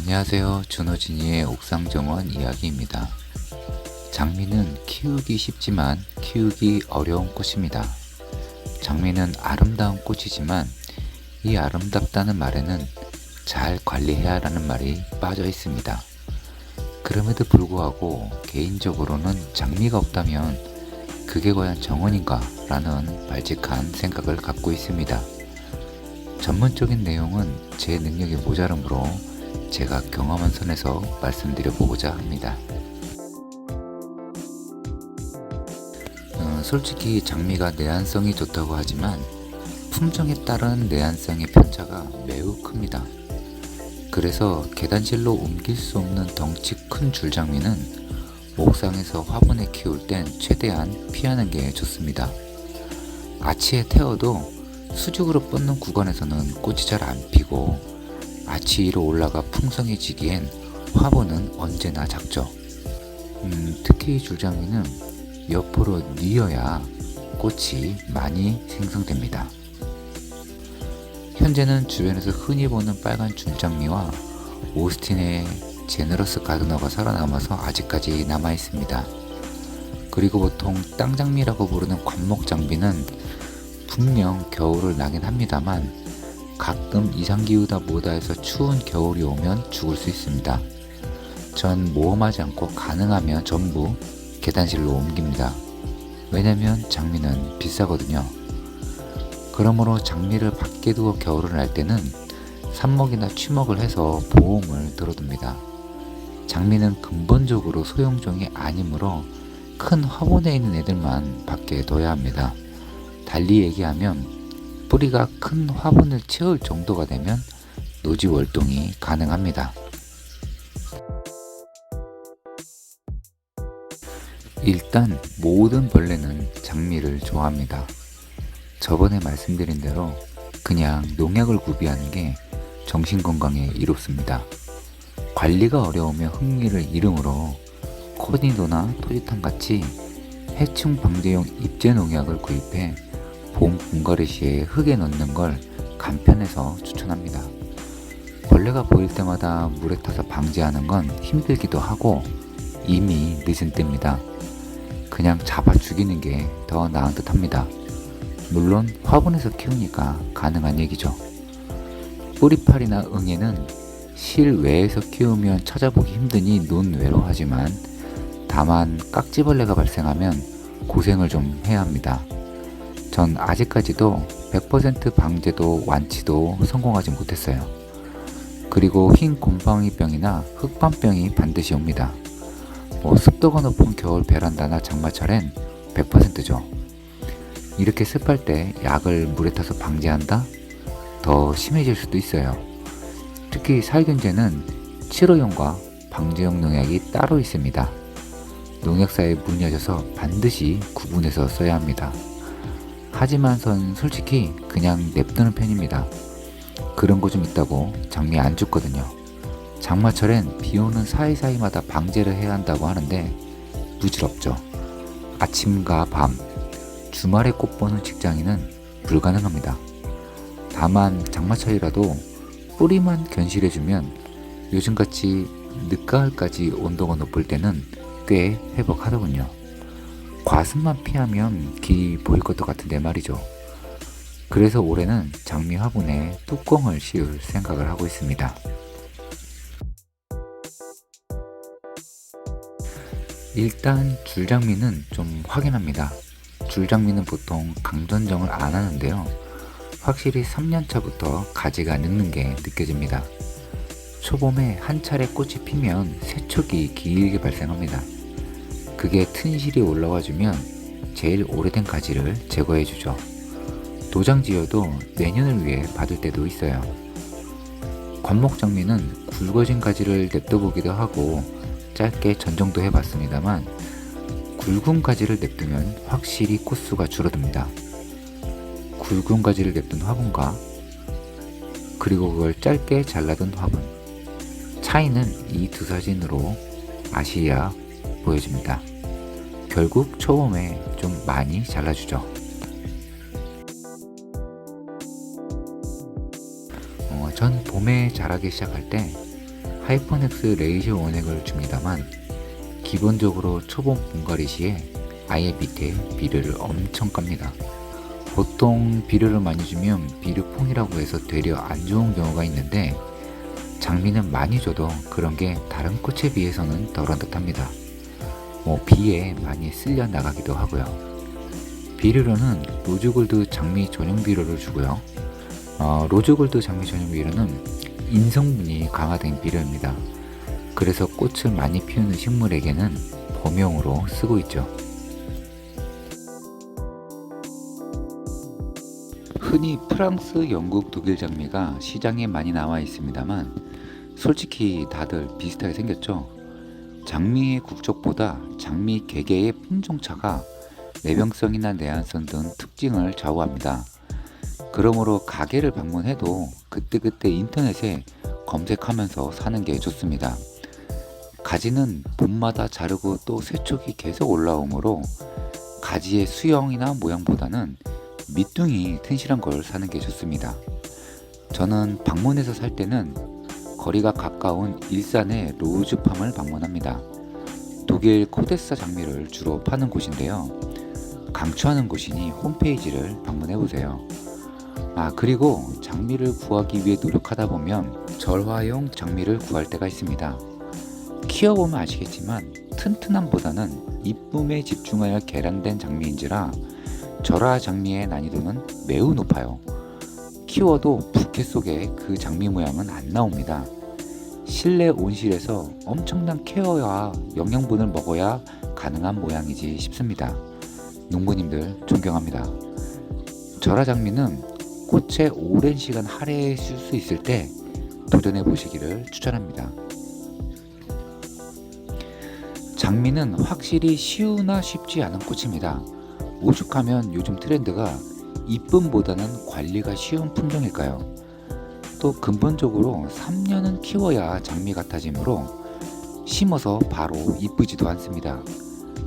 안녕하세요. 준호진이의 옥상정원 이야기입니다. 장미는 키우기 쉽지만 키우기 어려운 꽃입니다. 장미는 아름다운 꽃이지만 이 아름답다는 말에는 잘 관리해야 하라는 말이 빠져 있습니다. 그럼에도 불구하고 개인적으로는 장미가 없다면 그게 과연 정원인가 라는 발칙한 생각을 갖고 있습니다. 전문적인 내용은 제 능력이 모자라므로 제가 경험한 선에서 말씀드려 보고자 합니다. 솔직히 장미가 내한성이 좋다고 하지만 품종에 따른 내한성의 편차가 매우 큽니다. 그래서 계단실로 옮길 수 없는 덩치 큰 줄장미는 옥상에서 화분에 키울 땐 최대한 피하는 게 좋습니다. 아치에 태워도 수직으로 뻗는 구간에서는 꽃이 잘 안 피고 아치 위로 올라가 풍성해지기엔 화분은 언제나 작죠. 특히 줄장미는 옆으로 뉘어야 꽃이 많이 생성됩니다. 현재는 주변에서 흔히 보는 빨간 줄장미와 오스틴의 제너러스 가드너가 살아남아서 아직까지 남아있습니다. 그리고 보통 땅장미라고 부르는 관목장미는 분명 겨울을 나긴 합니다만 가끔 이상기후다 뭐다 해서 추운 겨울이 오면 죽을 수 있습니다. 전 모험하지 않고 가능하면 전부 계단실로 옮깁니다. 왜냐면 장미는 비싸거든요. 그러므로 장미를 밖에 두고 겨울을 날 때는 삽목이나 취목을 해서 보험을 들어둡니다. 장미는 근본적으로 소형종이 아니므로 큰 화분에 있는 애들만 밖에 둬야 합니다. 달리 얘기하면 뿌리가 큰 화분을 채울 정도가 되면 노지 월동이 가능합니다. 일단 모든 벌레는 장미를 좋아합니다. 저번에 말씀드린 대로 그냥 농약을 구비하는 게 정신건강에 이롭습니다. 관리가 어려우며 흥미를 잃으므로 코디도나 토지탄 같이 해충 방제용 입제 농약을 구입해 봄 분갈이 시에 흙에 넣는 걸 간편해서 추천합니다. 벌레가 보일 때마다 물에 타서 방제하는 건 힘들기도 하고 이미 늦은 때입니다. 그냥 잡아 죽이는 게 더 나은 듯 합니다. 물론 화분에서 키우니까 가능한 얘기죠. 뿌리파리나 응애는 실외에서 키우면 찾아보기 힘드니 논외로 하지만 다만 깍지벌레가 발생하면 고생을 좀 해야 합니다. 전 아직까지도 100% 방제도 완치도 성공하지 못했어요. 그리고 흰 곰팡이병이나 흑반병이 반드시 옵니다. 습도가 높은 겨울 베란다나 장마철엔 100%죠. 이렇게 습할 때 약을 물에 타서 방제한다? 더 심해질 수도 있어요. 특히 살균제는 치료용과 방제용 농약이 따로 있습니다. 농약사에 문의하셔서 반드시 구분해서 써야 합니다. 하지만 전 솔직히 그냥 냅두는 편입니다. 그런 거 좀 있다고 장미 안 죽거든요. 장마철엔 비 오는 사이사이마다 방제를 해야 한다고 하는데 부질없죠. 아침과 밤, 주말에 꽃 보는 직장인은 불가능합니다. 다만 장마철이라도 뿌리만 견실해주면 요즘같이 늦가을까지 온도가 높을 때는 꽤 회복하더군요. 과습만 피하면 길이 보일 것도 같은데 말이죠. 그래서 올해는 장미 화분에 뚜껑을 씌울 생각을 하고 있습니다. 일단 줄장미는 좀 확인합니다. 줄장미는 보통 강전정을 안 하는데요. 확실히 3년차부터 가지가 늙는 게 느껴집니다. 초봄에 한 차례 꽃이 피면 세척이 길게 발생합니다. 그게 튼실이 올라와주면 제일 오래된 가지를 제거해주죠. 도장 지어도 내년을 위해 받을 때도 있어요. 관목장미는 굵어진 가지를 냅둬보기도 하고 짧게 전정도 해봤습니다만 굵은 가지를 냅두면 확실히 꽃수가 줄어듭니다. 굵은 가지를 냅둔 화분과 그리고 그걸 짧게 잘라둔 화분, 차이는 이 두 사진으로 아시야 보여집니다. 결국 초봄에 좀 많이 잘라주죠. 전 봄에 자라기 시작할 때 하이퍼넥스 레이저 원액을 줍니다만 기본적으로 초본 분갈이 시에 아예 밑에 비료를 엄청 깝니다. 보통 비료를 많이 주면 비료풍이라고 해서 되려 안 좋은 경우가 있는데 장미는 많이 줘도 그런 게 다른 꽃에 비해서는 덜한 듯합니다. 비에 많이 쓸려 나가기도 하고요. 비료로는 로즈골드 장미 전용 비료를 주고요. 로즈골드 장미 전용 비료는 인성분이 강화된 비료입니다. 그래서 꽃을 많이 피우는 식물에게는 범용으로 쓰고 있죠. 흔히 프랑스, 영국, 독일 장미가 시장에 많이 나와 있습니다만 솔직히 다들 비슷하게 생겼죠. 장미의 국적보다 장미 개개의 품종차가 내병성이나 내한성 등 특징을 좌우합니다. 그러므로 가게를 방문해도 그때그때 인터넷에 검색하면서 사는 게 좋습니다. 가지는 봄마다 자르고 또 새촉이 계속 올라오므로 가지의 수형이나 모양보다는 밑둥이 튼실한 걸 사는 게 좋습니다. 저는 방문해서 살 때는 거리가 가까운 일산의 로즈팜을 방문합니다. 독일 코데사 장미를 주로 파는 곳인데요. 강추하는 곳이니 홈페이지를 방문해보세요. 그리고 장미를 구하기 위해 노력하다 보면 절화용 장미를 구할 때가 있습니다. 키워보면 아시겠지만 튼튼함보다는 이쁨에 집중하여 개량된 장미인지라 절화 장미의 난이도는 매우 높아요. 키워도 부케 속에 그 장미 모양은 안 나옵니다. 실내 온실에서 엄청난 케어와 영양분을 먹어야 가능한 모양이지 싶습니다. 농부님들 존경합니다. 절화 장미는 꽃에 오랜 시간 할애해 쓸 수 있을 때 도전해 보시기를 추천합니다. 장미는 확실히 쉬우나 쉽지 않은 꽃입니다. 오죽하면 요즘 트렌드가 이쁨보다는 관리가 쉬운 품종일까요? 또 근본적으로 3년은 키워야 장미 같아지므로 심어서 바로 이쁘지도 않습니다.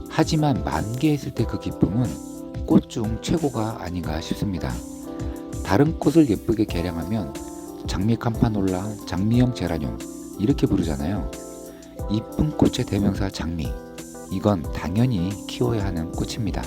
하지만 만개했을 때 그 기쁨은 꽃 중 최고가 아닌가 싶습니다. 다른 꽃을 예쁘게 개량하면 장미 캄파놀라, 장미형 제라늄 이렇게 부르잖아요. 이쁜 꽃의 대명사 장미, 이건 당연히 키워야 하는 꽃입니다.